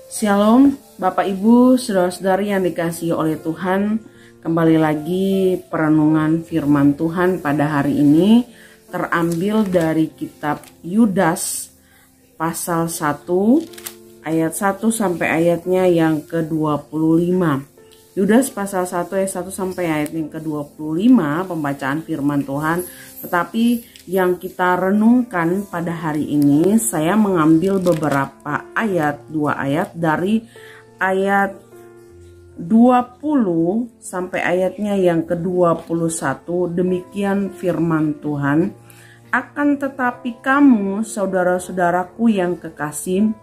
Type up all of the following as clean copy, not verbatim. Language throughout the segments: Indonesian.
Shalom Bapak Ibu, saudara-saudari yang dikasihi oleh Tuhan. Kembali lagi perenungan firman Tuhan pada hari ini terambil dari kitab Yudas pasal 1 ayat 1 sampai ayatnya yang ke-25. Yudas pasal 1 ayat 1 sampai ayat yang ke-25 pembacaan firman Tuhan. Tetapi yang kita renungkan pada hari ini, saya mengambil beberapa ayat, 2 ayat dari ayat 20 sampai ayatnya yang ke-21. Demikian firman Tuhan. Akan tetapi kamu, saudara-saudaraku yang kekasih,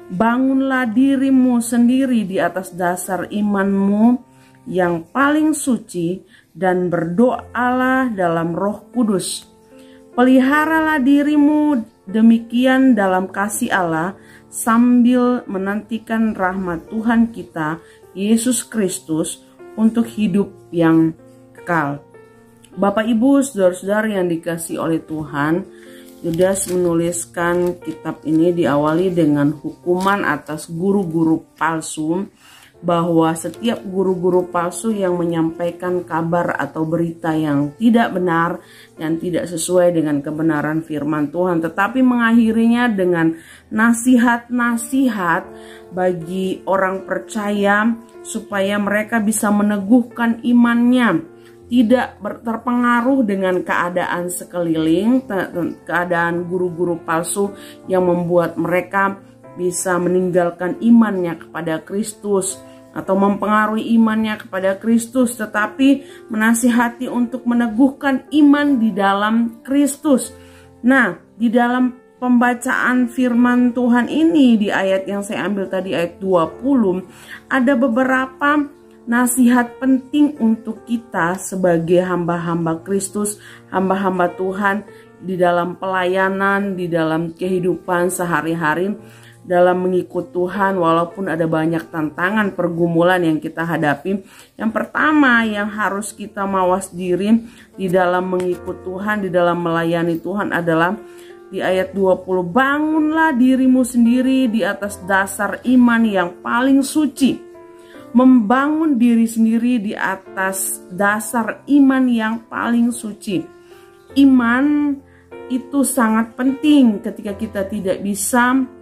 bangunlah dirimu sendiri di atas dasar imanmu yang paling suci dan berdoalah dalam Roh Kudus. Peliharalah dirimu demikian dalam kasih Allah sambil menantikan rahmat Tuhan kita Yesus Kristus untuk hidup yang kekal. Bapak Ibu, saudara-saudara yang dikasihi oleh Tuhan, Yudas menuliskan kitab ini diawali dengan hukuman atas guru-guru palsu, bahwa setiap guru-guru palsu yang menyampaikan kabar atau berita yang tidak benar dan tidak sesuai dengan kebenaran firman Tuhan, tetapi mengakhirinya dengan nasihat-nasihat bagi orang percaya supaya mereka bisa meneguhkan imannya, tidak terpengaruh dengan keadaan sekeliling, keadaan guru-guru palsu yang membuat mereka bisa meninggalkan imannya kepada Kristus atau mempengaruhi imannya kepada Kristus, tetapi menasihati untuk meneguhkan iman di dalam Kristus. Nah, di dalam pembacaan firman Tuhan ini di ayat yang saya ambil tadi ayat 20, ada beberapa nasihat penting untuk kita sebagai hamba-hamba Kristus, hamba-hamba Tuhan di dalam pelayanan, di dalam kehidupan sehari-hari, dalam mengikut Tuhan walaupun ada banyak tantangan pergumulan yang kita hadapi. Yang pertama yang harus kita mawas diri di dalam mengikut Tuhan, di dalam melayani Tuhan adalah di ayat 20, bangunlah dirimu sendiri di atas dasar iman yang paling suci. Membangun diri sendiri di atas dasar iman yang paling suci. Iman itu sangat penting ketika kita tidak bisa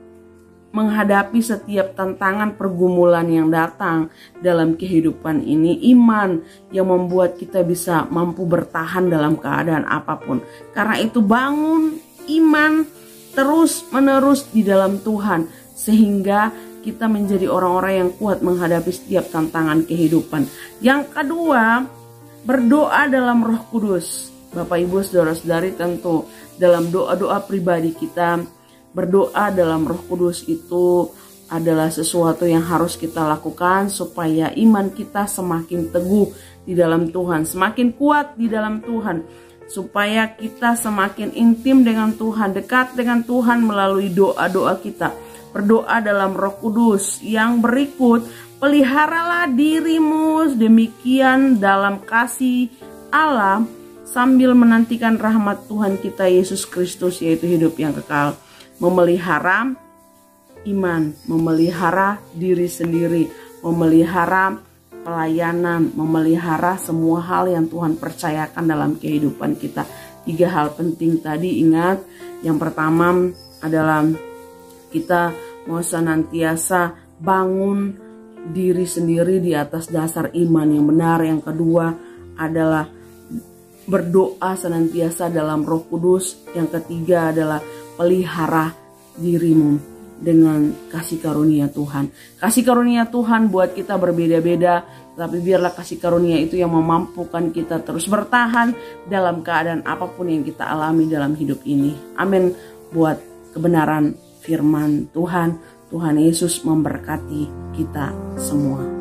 menghadapi setiap tantangan pergumulan yang datang dalam kehidupan ini. Iman yang membuat kita bisa mampu bertahan dalam keadaan apapun. Karena itu bangun iman terus menerus di dalam Tuhan, sehingga kita menjadi orang-orang yang kuat menghadapi setiap tantangan kehidupan. Yang kedua, berdoa dalam Roh Kudus. Bapak Ibu saudara-saudari, tentu dalam doa-doa pribadi kita, berdoa dalam Roh Kudus itu adalah sesuatu yang harus kita lakukan supaya iman kita semakin teguh di dalam Tuhan, semakin kuat di dalam Tuhan, supaya kita semakin intim dengan Tuhan, dekat dengan Tuhan melalui doa-doa kita. Berdoa dalam Roh Kudus. Yang berikut, peliharalah dirimu demikian dalam kasih Allah sambil menantikan rahmat Tuhan kita Yesus Kristus, yaitu hidup yang kekal. Memelihara iman, memelihara diri sendiri, memelihara pelayanan, memelihara semua hal yang Tuhan percayakan dalam kehidupan kita. 3 hal penting tadi, ingat. Yang pertama adalah kita mau senantiasa bangun diri sendiri di atas dasar iman yang benar. Yang kedua adalah berdoa senantiasa dalam Roh Kudus. Yang ketiga adalah pelihara dirimu dengan kasih karunia Tuhan. Kasih karunia Tuhan buat kita berbeda-beda, tapi biarlah kasih karunia itu yang memampukan kita terus bertahan dalam keadaan apapun yang kita alami dalam hidup ini. Amin. Buat kebenaran firman Tuhan, Tuhan Yesus memberkati kita semua.